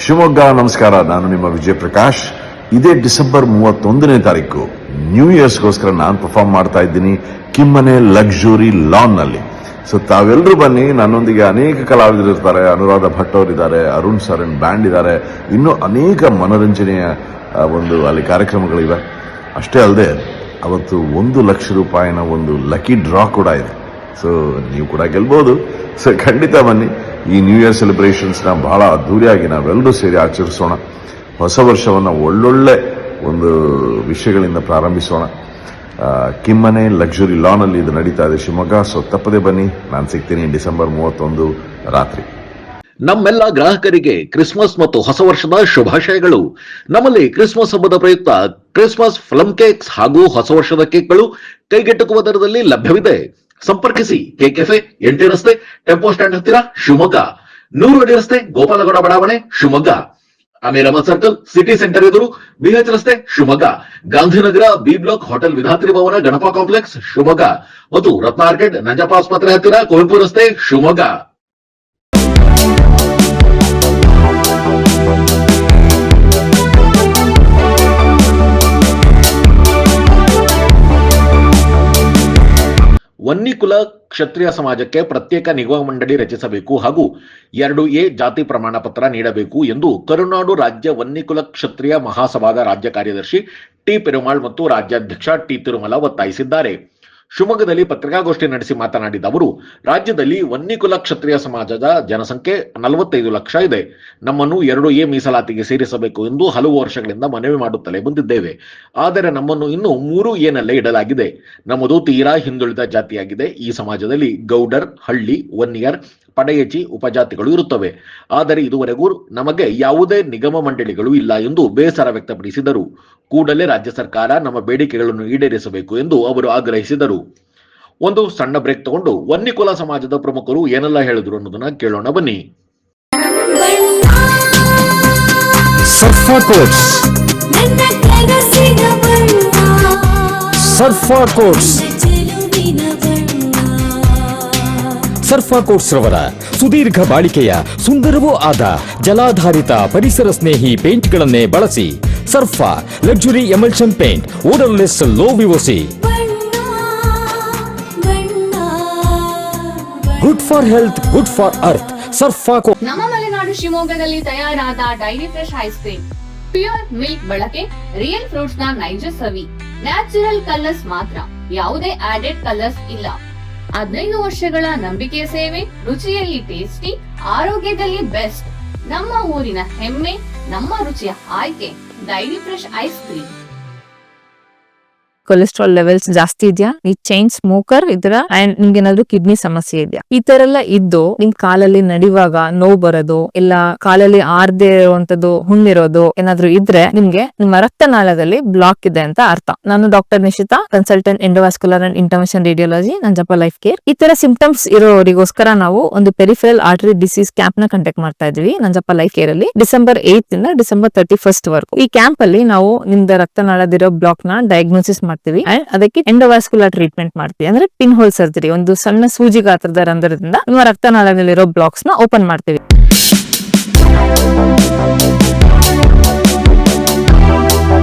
ಶಿವಮೊಗ್ಗ ನಮಸ್ಕಾರ. ನಾನು ನಿಮ್ಮ ವಿಜಯ್ ಪ್ರಕಾಶ್. ಇದೇ ಡಿಸೆಂಬರ್ 31ನೇ ತಾರೀಕು ನ್ಯೂ ಇಯರ್ಸ್ಗೋಸ್ಕರ ನಾನು ಪರ್ಫಾರ್ಮ್ ಮಾಡ್ತಾ ಇದ್ದೀನಿ ಕಿಮ್ಮನೆ ಲಕ್ಸುರಿ ಲಾನ್ ನಲ್ಲಿ. ಸೊ ತಾವೆಲ್ಲರೂ ಬನ್ನಿ. ನನ್ನೊಂದಿಗೆ ಅನೇಕ ಕಲಾವಿದರು ಇರ್ತಾರೆ. ಅನುರಾಧ ಭಟ್ ಅವರಿದ್ದಾರೆ, ಅರುಣ್ ಸರನ್ ಬ್ಯಾಂಡ್ ಇದ್ದಾರೆ, ಇನ್ನೂ ಅನೇಕ ಮನೋರಂಜನೆಯ ಅಲ್ಲಿ ಕಾರ್ಯಕ್ರಮಗಳಿವೆ. ಅಷ್ಟೇ ಅಲ್ಲದೆ ಅವತ್ತು 1 ಲಕ್ಷ ರೂಪಾಯಿನ ಒಂದು ಲಕ್ಕಿ ಡ್ರಾ ಕೂಡ ಇದೆ. ಸೊ ನೀವು ಕೂಡ ಗೆಲ್ಬಹುದು. ಸೊ ಖಂಡಿತ ಬನ್ನಿ. ಈ ನ್ಯೂ ಇಯರ್ ಸೆಲೆಬ್ರೇಷನ್ಸ್ನ ಬಹಳ ಅದ್ದೂರಿಯಾಗಿ ನಾವೆಲ್ಲರೂ ಸೇರಿ ಆಚರಿಸೋಣ. ಹೊಸ ವರ್ಷವನ್ನು ಒಳ್ಳೊಳ್ಳೆ ಒಂದು ವಿಷಯಗಳಿಂದ ಪ್ರಾರಂಭಿಸೋಣ. ಕಿಮ್ಮನೆ ಲಕ್ಸುರಿ ಲಾನಲ್ಲಿ ಇದು ನಡೀತಾ ಇದೆ ಶಿವಮೊಗ್ಗ. ಸೊ ತಪ್ಪದೆ ಬನ್ನಿ. ನಾನು ಸಿಗ್ತೀನಿ ಡಿಸೆಂಬರ್ 31 ರಾತ್ರಿ. ನಮ್ಮೆಲ್ಲ ಗ್ರಾಹಕರಿಗೆ ಕ್ರಿಸ್ಮಸ್ ಮತ್ತು ಹೊಸ ವರ್ಷದ ಶುಭಾಶಯಗಳು. ನಮ್ಮಲ್ಲಿ ಕ್ರಿಸ್ಮಸ್ ಹಬ್ಬದ ಪ್ರಯುಕ್ತ ಕ್ರಿಸ್ಮಸ್ ಪ್ಲಮ್ ಕೇಕ್ಸ್ ಹಾಗೂ ಹೊಸ ವರ್ಷದ ಕೇಕ್ಗಳು ಕೈಗೆಟುಕುವ ದರದಲ್ಲಿ ಲಭ್ಯವಿದೆ. ಸಂಪರ್ಕಿಸಿ ಕೆಕೆಫೆ, ಎಂಟಿ ರಸ್ತೆ, ಟೆಂಪೋ ಸ್ಟ್ಯಾಂಡ್ ಹತ್ತಿರ ಶಿವಮೊಗ್ಗ, 100 ಅಡಿ ರಸ್ತೆ, ಗೋಪಾಲಗೌಡ ಬಡಾವಣೆ Shivamogga, Ameer Ahmed circle, city centre ಎದುರು, ಬಿಎಚ್ ರಸ್ತೆ Shivamogga, Gandhinagar, B block, hotel Vidhatri Bhavan, Ganapa complex Shivamogga ಮತ್ತು ರತ್ನ ಆರ್ಕೆಡ್, ನಂಜಪ್ಪ ಆಸ್ಪತ್ರೆ ಹತ್ತಿರ, ಕುವೆಂಪು ರಸ್ತೆ ಶಿವಮೊಗ್ಗ. ವನ್ನಿಕುಲ ಕ್ಷತ್ರಿಯ ಸಮಾಜಕ್ಕೆ ಪ್ರತ್ಯೇಕ ನಿಗಮ ಮಂಡಳಿ ರಚಿಸಬೇಕು ಹಾಗೂ 2A ಜಾತಿ ಪ್ರಮಾಣ ಪತ್ರ ನೀಡಬೇಕು ಎಂದು ಕರುನಾಡು ರಾಜ್ಯ ವನ್ನಿಕುಲ ಕ್ಷತ್ರಿಯ ಮಹಾಸಭಾದ ರಾಜ್ಯ ಕಾರ್ಯದರ್ಶಿ ಟಿ ಪೆರುಮಾಳ್ ಮತ್ತು ರಾಜ್ಯಾಧ್ಯಕ್ಷ ಟಿ ತಿರುಮಲ ಒತ್ತಾಯಿಸಿದ್ದಾರೆ. ಶಿವಮೊಗ್ಗದಲ್ಲಿ ಪತ್ರಿಕಾಗೋಷ್ಠಿ ನಡೆಸಿ ಮಾತನಾಡಿದ ಅವರು, ರಾಜ್ಯದಲ್ಲಿ ವನ್ನಿಕುಲ ಕ್ಷತ್ರಿಯ ಸಮಾಜದ ಜನಸಂಖ್ಯೆ 45 ಲಕ್ಷ ಇದೆ. ನಮ್ಮನ್ನು 2A ಮೀಸಲಾತಿಗೆ ಸೇರಿಸಬೇಕು ಎಂದು ಹಲವು ವರ್ಷಗಳಿಂದ ಮನವಿ ಮಾಡುತ್ತಲೇ ಬಂದಿದ್ದೇವೆ. ಆದರೆ ನಮ್ಮನ್ನು ಇನ್ನು 3A ನಲ್ಲೇ ಇಡಲಾಗಿದೆ. ನಮ್ಮದು ತೀರಾ ಹಿಂದುಳಿದ ಜಾತಿಯಾಗಿದೆ. ಈ ಸಮಾಜದಲ್ಲಿ ಗೌಡರ್, ಹಳ್ಳಿ, ವನ್ನಿಯರ್, ಪಡೆಯಚಿ ಉಪಜಾತಿಗಳು ಇರುತ್ತವೆ. ಆದರೆ ಇದುವರೆಗೂ ನಮಗೆ ಯಾವುದೇ ನಿಗಮ ಮಂಡಳಿಗಳು ಇಲ್ಲ ಎಂದು ಬೇಸರ ವ್ಯಕ್ತಪಡಿಸಿದರು. ಕೂಡಲೇ ರಾಜ್ಯ ಸರ್ಕಾರ ನಮ್ಮ ಬೇಡಿಕೆಗಳನ್ನು ಈಡೇರಿಸಬೇಕು ಎಂದು ಅವರು ಆಗ್ರಹಿಸಿದರು. ಒಂದು ಸಣ್ಣ ಬ್ರೇಕ್ ತಗೊಂಡು ವನ್ನಿಕುಲ ಸಮಾಜದ ಪ್ರಮುಖರು ಏನೆಲ್ಲ ಹೇಳಿದ್ರು ಅನ್ನೋದನ್ನ ಕೇಳೋಣ ಬನ್ನಿ. ಸರ್ಫಾ ಕೋಟ್ಸ್, ಸರ್ಫಾ ಕೋಟ್ಸ್, ಸರ್ಫಾ ಕೋಟ್ಸ್ ರವರ ಸುದೀರ್ಘ ಬಾಳಿಕೆಯ ಸುಂದರವೂ ಆದ ಜಲಾಧಾರಿತ ಪರಿಸರ ಸ್ನೇಹಿ ಪೇಂಟ್ಗಳನ್ನೇ ಬಳಸಿ. Sarfa luxury emulsion paint, odourless, low VOC, good for health, good for earth. Sarfa coats. ನಮ್ಮ ಮಲೆನಾಡು ಶಿವಮೊಗ್ಗದಲ್ಲಿ ತಯಾರಾದ dairy fresh ice cream, pure milk ಬಳಕೆ, ರಿಯಲ್ ಫ್ರೂಟ್ಸ್ ನ ನೈಜ ಸವಿ, ನ್ಯಾಚುರಲ್ ಕಲರ್ಸ್ ಮಾತ್ರ, ಯಾವುದೇ ಆಡೆಡ್ ಕಲರ್ಸ್ ಇಲ್ಲ. 15 ವರ್ಷಗಳ ನಂಬಿಕೆಯ ಸೇವೆ, ರುಚಿಯಲ್ಲಿ ಟೇಸ್ಟಿ, ಆರೋಗ್ಯದಲ್ಲಿ ಬೆಸ್ಟ್. ನಮ್ಮ ಊರಿನ ಹೆಮ್ಮೆ, ನಮ್ಮ ರುಚಿಯ ಆಯ್ಕೆ dairy fresh ice cream. Cholesterol levels ಜಾಸ್ತಿ ಇದೆಯಾ, ಈ ಚೈನ್ ಸ್ಮೋಕರ್ ಇದ್ರ, ಅಂಡ್ ನಿಮ್ಗೆ ಏನಾದ್ರು ಕಿಡ್ನಿ ಸಮಸ್ಯೆ ಇದೆಯಾ, ಈ ತರ ಎಲ್ಲ ಇದ್ದು ನಿಮ್ ಕಾಲಲ್ಲಿ ನಡೆಯುವಾಗ ನೋವು ಬರೋದು, ಇಲ್ಲ ಕಾಲಲ್ಲಿ ಆರ್ದೇ ಇರುವಂತದ್ದು ಹುಣ್ಣಿರೋದು ಏನಾದ್ರು ಇದ್ರೆ ನಿಮ್ಗೆ ನಿಮ್ಮ ರಕ್ತನಾಳದಲ್ಲಿ ಬ್ಲಾಕ್ ಇದೆ ಅಂತ ಅರ್ಥ. ನಾನು doctor Nishita, consultant endovascular and intervention radiology, Nanjappa life care. ಈ ತರ ಸಿಂಪ್ಟಮ್ಸ್ ಇರೋರಿಗೋಸ್ಕರ ನಾವು ಒಂದು ಪೆರಿಫೆರಲ್ ಆರ್ಟರಿ ಡಿಸೀಸ್ ಕ್ಯಾಂಪ್ ನ ಕಂಡಕ್ಟ್ ಮಾಡ್ತಾ ಇದೀವಿ ನಂಜಪ್ಪ ಲೈಫ್ ಕೇರ್ ಅಲ್ಲಿ, ಡಿಸೆಂಬರ್ 8 ಇಂದ ಡಿಸೆಂಬರ್ 31 ವರೆಗೂ. ಈ ಕ್ಯಾಂಪ್ ಅಲ್ಲಿ ನಾವು ನಿಮ್ದ ರಕ್ತನಾಳದಿರೋ ಬ್ಲಾಕ್ ನ ಡಯಾಗ್ನೋಸಿಸ್ ಮಾಡ್ತೀವಿ ಅಂಡ್ ಅದಕ್ಕೆ ಎಂಡೋವಾಸ್ಕ್ಯುಲರ್ ಟ್ರೀಟ್ಮೆಂಟ್ ಮಾಡ್ತೀವಿ. ಅಂದ್ರೆ ಪಿನ್ ಹೋಲ್ ಸರ್ಜರಿ, ಒಂದು ಸಣ್ಣ ಸೂಜಿ ಗಾತ್ರದ ರಂಧ್ರದಿಂದ ನಿಮ್ಮ ರಕ್ತನಾಳದಲ್ಲಿರೋ ಬ್ಲಾಕ್ಸ್ ನ ಓಪನ್ ಮಾಡ್ತೀವಿ.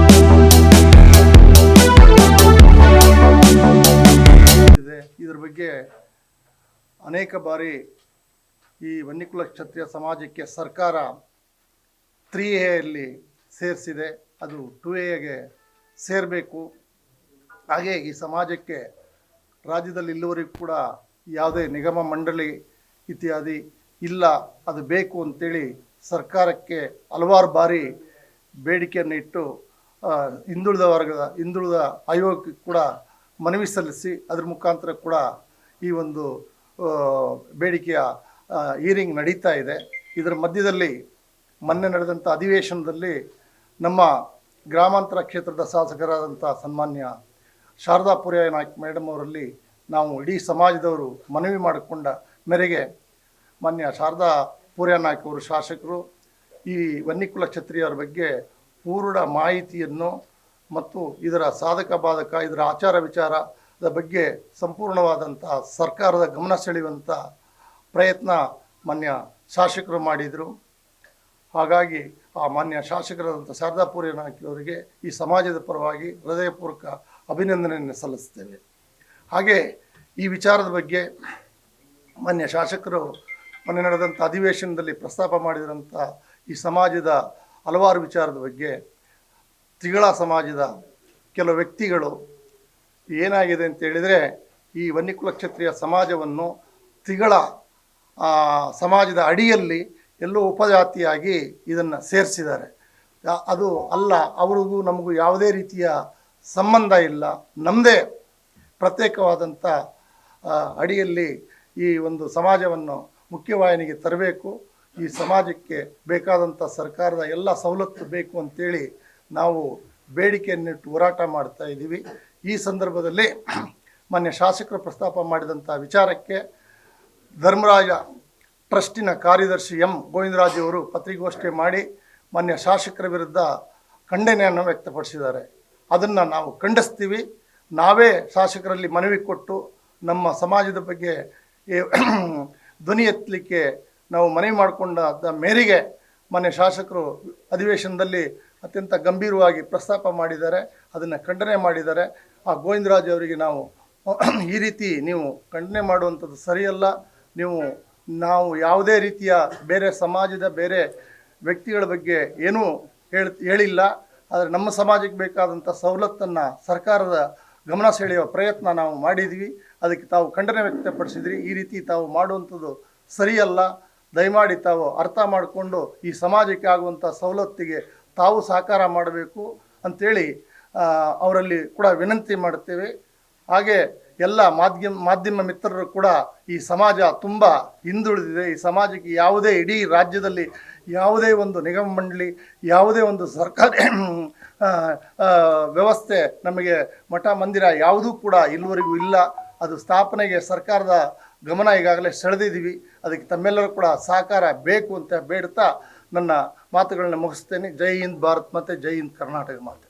ಇದರ ಬಗ್ಗೆ ಅನೇಕ ಬಾರಿ ಈ ವನ್ನಿಕುಲ ಕ್ಷತ್ರಿಯ ಸಮಾಜಕ್ಕೆ ಸರ್ಕಾರ 3A ಅಲ್ಲಿ ಸೇರಿಸಿದೆ, ಅದು 2Aಗೆ ಸೇರಬೇಕು. ಹಾಗೆ ಈ ಸಮಾಜಕ್ಕೆ ರಾಜ್ಯದಲ್ಲಿ ಇಲ್ಲಿವರೆಗೂ ಕೂಡ ಯಾವುದೇ ನಿಗಮ ಮಂಡಳಿ ಇತ್ಯಾದಿ ಇಲ್ಲ, ಅದು ಬೇಕು ಅಂತೇಳಿ ಸರ್ಕಾರಕ್ಕೆ ಹಲವಾರು ಬಾರಿ ಬೇಡಿಕೆಯನ್ನು ಇಟ್ಟು ಹಿಂದುಳಿದ ಆಯೋಗಕ್ಕೆ ಕೂಡ ಮನವಿ ಸಲ್ಲಿಸಿ ಅದರ ಮುಖಾಂತರ ಕೂಡ ಈ ಒಂದು ಬೇಡಿಕೆಯ ಹಿಯರಿಂಗ್ ನಡೀತಾ ಇದೆ. ಇದರ ಮಧ್ಯದಲ್ಲಿ ಮೊನ್ನೆ ನಡೆದಂಥ ಅಧಿವೇಶನದಲ್ಲಿ ನಮ್ಮ ಗ್ರಾಮಾಂತರ ಕ್ಷೇತ್ರದ ಶಾಸಕರಾದಂಥ ಸನ್ಮಾನ್ಯ ಶಾರದಾ ಪೂರ್ಯ ನಾಯ್ಕ ಮೇಡಮ್ ಅವರಲ್ಲಿ ನಾವು ಇಡೀ ಸಮಾಜದವರು ಮನವಿ ಮಾಡಿಕೊಂಡ ಮೇರೆಗೆ ಮಾನ್ಯ ಶಾರದಾ ಪೂರ್ಯ ನಾಯ್ಕ ಅವರು ಶಾಸಕರು ಈ ವನ್ನಿಕುಲ ಕ್ಷತ್ರಿಯರ ಬಗ್ಗೆ ಪೂರ್ಣ ಮಾಹಿತಿಯನ್ನು ಮತ್ತು ಇದರ ಸಾಧಕ ಬಾಧಕ, ಇದರ ಆಚಾರ ವಿಚಾರದ ಬಗ್ಗೆ ಸಂಪೂರ್ಣವಾದಂಥ ಸರ್ಕಾರದ ಗಮನ ಸೆಳೆಯುವಂಥ ಪ್ರಯತ್ನ ಮಾನ್ಯ ಶಾಸಕರು ಮಾಡಿದರು. ಹಾಗಾಗಿ ಆ ಮಾನ್ಯ ಶಾಸಕರಾದಂಥ ಶಾರದಾ ಪೂರ್ಯನಾಯ್ಕ ಅವರಿಗೆ ಈ ಸಮಾಜದ ಪರವಾಗಿ ಹೃದಯಪೂರ್ವಕ ಅಭಿನಂದನೆಯನ್ನು ಸಲ್ಲಿಸ್ತೇವೆ. ಹಾಗೆ ಈ ವಿಚಾರದ ಬಗ್ಗೆ ಮಾನ್ಯ ಶಾಸಕರು ಮೊನ್ನೆ ನಡೆದಂಥ ಅಧಿವೇಶನದಲ್ಲಿ ಪ್ರಸ್ತಾಪ ಮಾಡಿದಂಥ ಈ ಸಮಾಜದ ಹಲವಾರು ವಿಚಾರದ ಬಗ್ಗೆ ತಿಗಳ ಸಮಾಜದ ಕೆಲವು ವ್ಯಕ್ತಿಗಳು ಏನಾಗಿದೆ ಅಂತ ಹೇಳಿದರೆ, ಈ ವನ್ನಿಕುಲ ಕ್ಷತ್ರಿಯ ಸಮಾಜವನ್ನು ತಿಗಳ ಸಮಾಜದ ಅಡಿಯಲ್ಲಿ ಎಲ್ಲೋ ಉಪಜಾತಿಯಾಗಿ ಇದನ್ನು ಸೇರಿಸಿದ್ದಾರೆ. ಅದು ಅಲ್ಲ, ಅವ್ರಿಗೂ ನಮಗೂ ಯಾವುದೇ ರೀತಿಯ ಸಂಬಂಧ ಇಲ್ಲ. ನಮ್ಮದೇ ಪ್ರತ್ಯೇಕವಾದಂಥ ಅಡಿಯಲ್ಲಿ ಈ ಒಂದು ಸಮಾಜವನ್ನು ಮುಖ್ಯವಾಹಿನಿಗೆ ತರಬೇಕು, ಈ ಸಮಾಜಕ್ಕೆ ಬೇಕಾದಂಥ ಸರ್ಕಾರದ ಎಲ್ಲ ಸವಲತ್ತು ಬೇಕು ಅಂತೇಳಿ ನಾವು ಬೇಡಿಕೆಯನ್ನಿಟ್ಟು ಹೋರಾಟ ಮಾಡ್ತಾ ಇದ್ದೀವಿ. ಈ ಸಂದರ್ಭದಲ್ಲಿ ಮಾನ್ಯ ಶಾಸಕರು ಪ್ರಸ್ತಾಪ ಮಾಡಿದಂಥ ವಿಚಾರಕ್ಕೆ ಧರ್ಮರಾಜ ಟ್ರಸ್ಟಿನ ಕಾರ್ಯದರ್ಶಿ ಎಂ ಗೋವಿಂದರಾಜ್ ಅವರು ಪತ್ರಿಕಾಗೋಷ್ಠಿ ಮಾಡಿ ಮಾನ್ಯ ಶಾಸಕರ ವಿರುದ್ಧ ಖಂಡನೆಯನ್ನು ವ್ಯಕ್ತಪಡಿಸಿದ್ದಾರೆ. ಅದನ್ನು ನಾವು ಖಂಡಿಸ್ತೀವಿ. ನಾವೇ ಶಾಸಕರಲ್ಲಿ ಮನವಿ ಕೊಟ್ಟು ನಮ್ಮ ಸಮಾಜದ ಬಗ್ಗೆ ಧ್ವನಿ ಎತ್ತಲಿಕ್ಕೆ ನಾವು ಮನವಿ ಮಾಡಿಕೊಂಡ ಮೇರೆಗೆ ಮಾನ್ಯ ಶಾಸಕರು ಅಧಿವೇಶನದಲ್ಲಿ ಅತ್ಯಂತ ಗಂಭೀರವಾಗಿ ಪ್ರಸ್ತಾಪ ಮಾಡಿದ್ದಾರೆ, ಅದನ್ನು ಖಂಡನೆ ಮಾಡಿದ್ದಾರೆ. ಆ ಗೋವಿಂದರಾಜ್ ಅವರಿಗೆ ನಾವು ಈ ರೀತಿ ನೀವು ಖಂಡನೆ ಮಾಡುವಂಥದ್ದು ಸರಿಯಲ್ಲ, ನಾವು ಯಾವುದೇ ರೀತಿಯ ಬೇರೆ ಸಮಾಜದ ಬೇರೆ ವ್ಯಕ್ತಿಗಳ ಬಗ್ಗೆ ಏನೂ ಹೇಳಿಲ್ಲ. ಆದರೆ ನಮ್ಮ ಸಮಾಜಕ್ಕೆ ಬೇಕಾದಂಥ ಸವಲತ್ತನ್ನು ಸರ್ಕಾರದ ಗಮನ ಸೆಳೆಯುವ ಪ್ರಯತ್ನ ನಾವು ಮಾಡಿದ್ವಿ, ಅದಕ್ಕೆ ತಾವು ಖಂಡನೆ ವ್ಯಕ್ತಪಡಿಸಿದ್ರಿ. ಈ ರೀತಿ ತಾವು ಮಾಡುವಂಥದ್ದು ಸರಿಯಲ್ಲ, ದಯಮಾಡಿ ತಾವು ಅರ್ಥ ಮಾಡಿಕೊಂಡು ಈ ಸಮಾಜಕ್ಕೆ ಆಗುವಂಥ ಸವಲತ್ತಿಗೆ ತಾವು ಸಹಕಾರ ಮಾಡಬೇಕು ಅಂಥೇಳಿ ಅವರಲ್ಲಿ ಕೂಡ ವಿನಂತಿ ಮಾಡುತ್ತೇವೆ. ಹಾಗೆ ಎಲ್ಲ ಮಾಧ್ಯಮ ಮಿತ್ರರು ಕೂಡ ಈ ಸಮಾಜ ತುಂಬ ಹಿಂದುಳಿದಿದೆ. ಈ ಸಮಾಜಕ್ಕೆ ಯಾವುದೇ ಇಡೀ ರಾಜ್ಯದಲ್ಲಿ ಯಾವುದೇ ಒಂದು ನಿಗಮ ಮಂಡಳಿ, ಯಾವುದೇ ಒಂದು ಸರ್ಕಾರಿ ವ್ಯವಸ್ಥೆ, ನಮಗೆ ಮಠ ಮಂದಿರ ಯಾವುದೂ ಕೂಡ ಇಲ್ಲಿವರೆಗೂ ಇಲ್ಲ. ಅದು ಸ್ಥಾಪನೆಗೆ ಸರ್ಕಾರದ ಗಮನ ಈಗಾಗಲೇ ಸೆಳೆದಿದ್ದೀವಿ. ಅದಕ್ಕೆ ತಮ್ಮೆಲ್ಲರೂ ಕೂಡ ಸಹಕಾರ ಬೇಕು ಅಂತ ಬೇಡ್ತಾ ನನ್ನ ಮಾತುಗಳನ್ನ ಮುಗಿಸ್ತೇನೆ. ಜೈ ಹಿಂದ್ ಭಾರತ್ ಮಾತೆ, ಜೈ ಹಿಂದ್ ಕರ್ನಾಟಕ ಮಾತೆ.